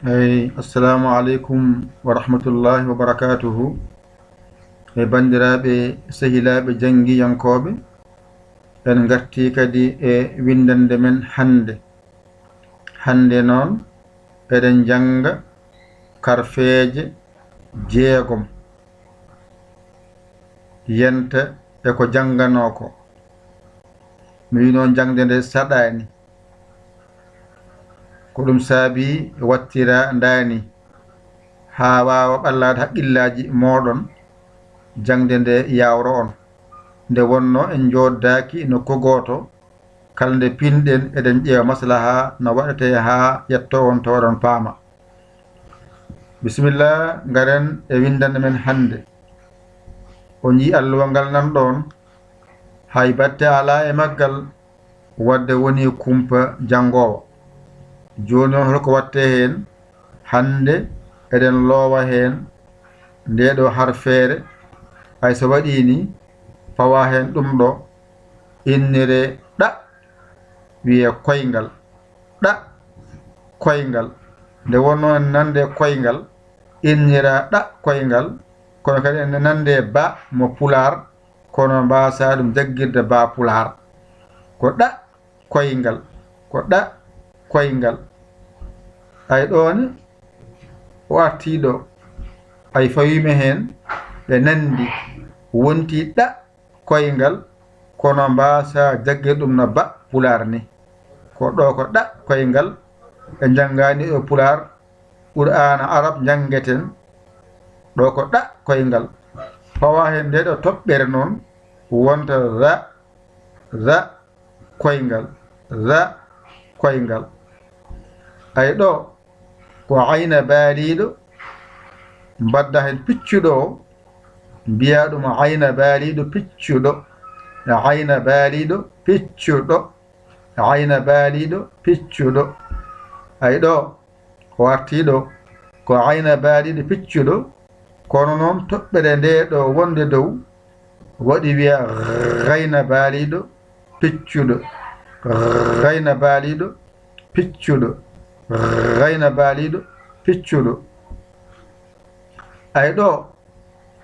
Assalamu alaikum wa rahmatullahi wa barakatuhu. Bandiraɓe sehilaɓe jangiyankoɓe, en garti kadi windande men hande noon eɗen janga karfeje jeegom yenta ko jangano ko. Mi wi noon jangde nde saɗani ko ɗum saabi wattira ndani ha wawa ɓallade haqqillaji moɗon jangde nde yawro on nde wonno en joddaki nokku goto kala nde pinɗen eɗen ƴeewa maslaha no waɗete ha yetto on to waɗon paama. Bisimillah, garen e windande men hande. On yi alluwa ngal nan ɗon hay batte ala e maggal wadde woni kumpa jangowo. Joni on holko watte hen hande eɗen loowa hen ndeɗo harfeere hay so waɗi ni fawa hen ɗum ɗo innire ɗa wiye koyngal. ɗa koyngal nde wonno en nande koyngal innira ɗa koyngal, kono kadi en nande ba mo pular kono mbasa ɗum jaggirde ba pular. Ko ɗa koyngal, ko ɗa koyngal. Ay ɗon o artiɗo ay fawime hen ɓe nandi wonti ɗa koyngal kono mbasa jaggir ɗum no ba pular ni. Ko ɗo ko ɗa koyngal ɓe jangani o pular qur'ana arab jangeten ɗo ko ɗa koyngal. Fawa hen nde ɗo toɓɓere noon wonta ra koyngal, ra koyngal. Ay ɗo ko ayna baaliɗo mbadda hen piccuɗo o mbiya ɗum ayna baaliɗo piccuɗo, ayna baaliɗo piccuɗo, ayna baaliɗo piccuɗo. Ay ɗo o artiɗo ko ayna baaliɗo piccuɗo kono noon toɓɓere nde ɗo wonde dow waɗi wiya gayna baaliɗo piccuɗo, gayna baaliɗo piccuɗo, gayna baaliɗo piccuɗo. Ay ɗo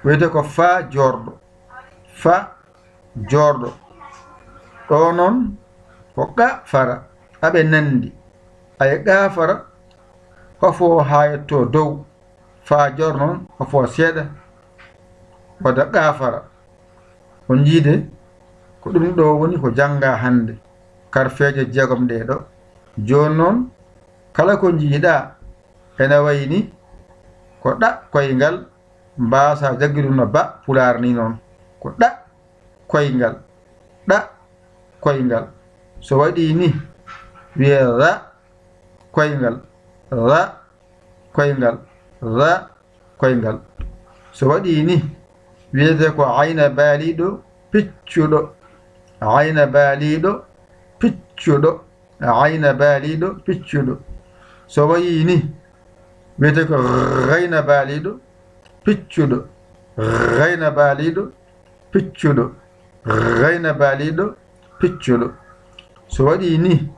wiyete ko fa jorɗo, fa jorɗo. Ɗo noon ko qa fara aɓe nandi. Ay qa fara hofo ha yetto dow, fa jor noon hofo seeɗa wadda qa fara. On jiide ko ɗum ɗo woni ko janga hande karfeje jeegom ɗe ɗo. Joni noon kala ko jiiɗa ene wayni ko ɗa koyngal mbasa jaggiɗum no ba pular ni noon. Ko ɗa koyngal, ɗa koyngal. So waɗi ni wiye ra koyngal, ra koyngal, ra koyngal. So waɗi ni wiyete ko ayna baaliɗo piccuɗo, ayna baaliɗo piccuɗo, ayna baaliɗo piccuɗo. So wayi ni wiyete ko gayna baaliɗo piccuɗo, gayna baaliɗo piccuɗo, gayna baaliɗo piccuɗo. So waɗi ni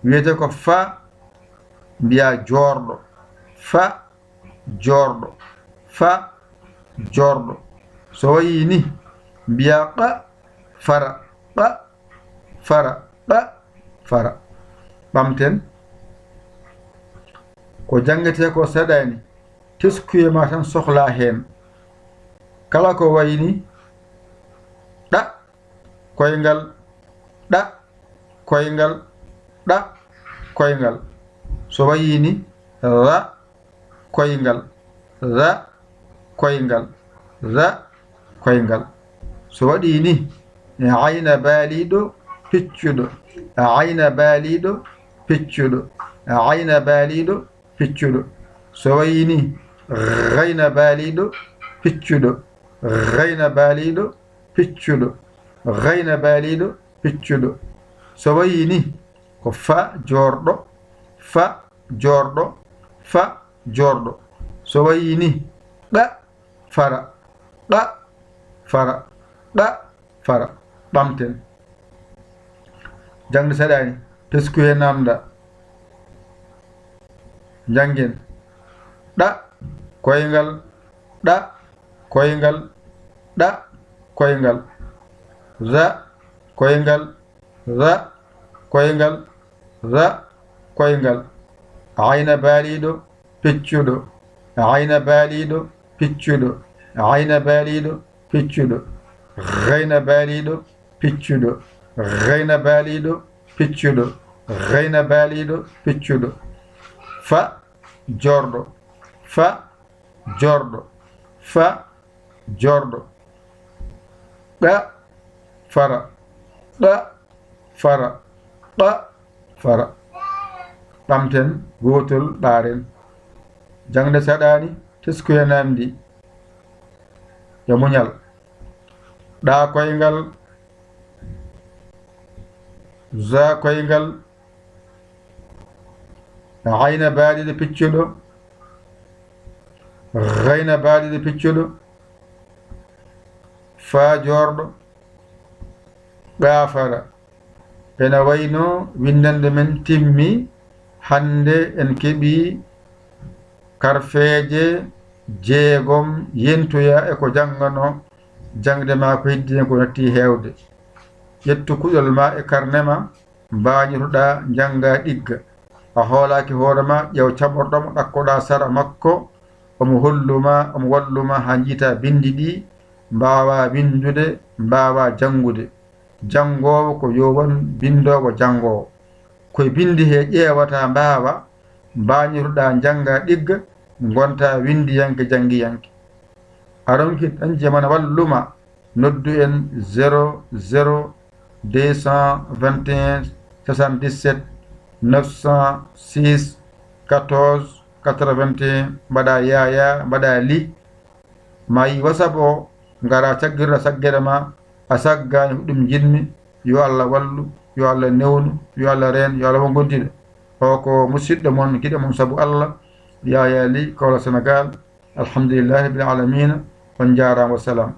wiyete ko fa mbiya jorɗo, fa jorɗo, fa jorɗo. So wayi ni mbiya qa fara, qa fara, qa fara. Ɓamten ko jangete ko saɗani teskuye ma tan sohla hen. Kala ko wayni ɗa koyngal, ɗa koyngal, ɗa koyngal. So wayini ra koyngal, ra koyngal, ra koyngal. So waɗi ni ayna baaliɗo piccuɗo, ayna baaliɗo piccuɗo, ayna baaliɗo piccuɗo. So wayini gayna baaliɗo piccuɗo, gayna baaliɗo piccuɗo, gayna baaliɗo piccuɗo. So wayini ko fa jorɗo, fa jorɗo, fa jorɗo. So wayini qa fara, qa fara, qa fara. Ɓamten jangde saɗani teskuye namda jangen ɗa koyngal ɗa koyngal ɗa koyngal za koyngal za koyngal za koyngal ayna baaliɗo piccuɗo ayna baaliɗo piccuɗo ayna baaliɗo piccuɗo gayna baaliɗo piccuɗo gayna baaliɗo piccuɗo gayna baaliɗo piccuɗo fa jorɗo fa jorɗo fa jorɗo ɗa fara ɗa fara ɗa fara ɓamten gotol ɓaren jangde saɗani teskuya namdi yo muñal ɗa koyngal za koyngal ayna baaliɗo piccuɗo gayna baaliɗo piccuɗo fa jorɗo ɗafara ena wayno windande men timmi hande en keeɓi karfeje 6 yentoya e ko janngano jangde ma ko heddine ko natti hewde ƴettu kuɗol ma e karnema mbañotoɗa jangga ɗigga a hoolaki hoorema ƴew caɓorɗomo ɗakkoɗa sara makko omo holluma omo walluma ha jiita bindi ɗi mbawa windude mbawa jangude jangowo ko yowon bindowo jangowo koye bindi he ƴeewata mbawa mbañotoɗa jangga ɗigga gonta windiyanke jangguiyanke aronki ɗanje mana walluma noddu en 00 221 77 906 14 81 mbaɗa yaya mbaɗa li ma yi WhatsApp o ngara caggirɗa saggere ma a saggani ko ɗum jinmi yo Allah wallu yo Allah newnu yo Allah reen yo Allah wongontiɗo o ko musidɗo mon kiɗe mon saabu Allah yaya li kawla Sénégal alhamdulillahi rabbil alamina on jarama wassalam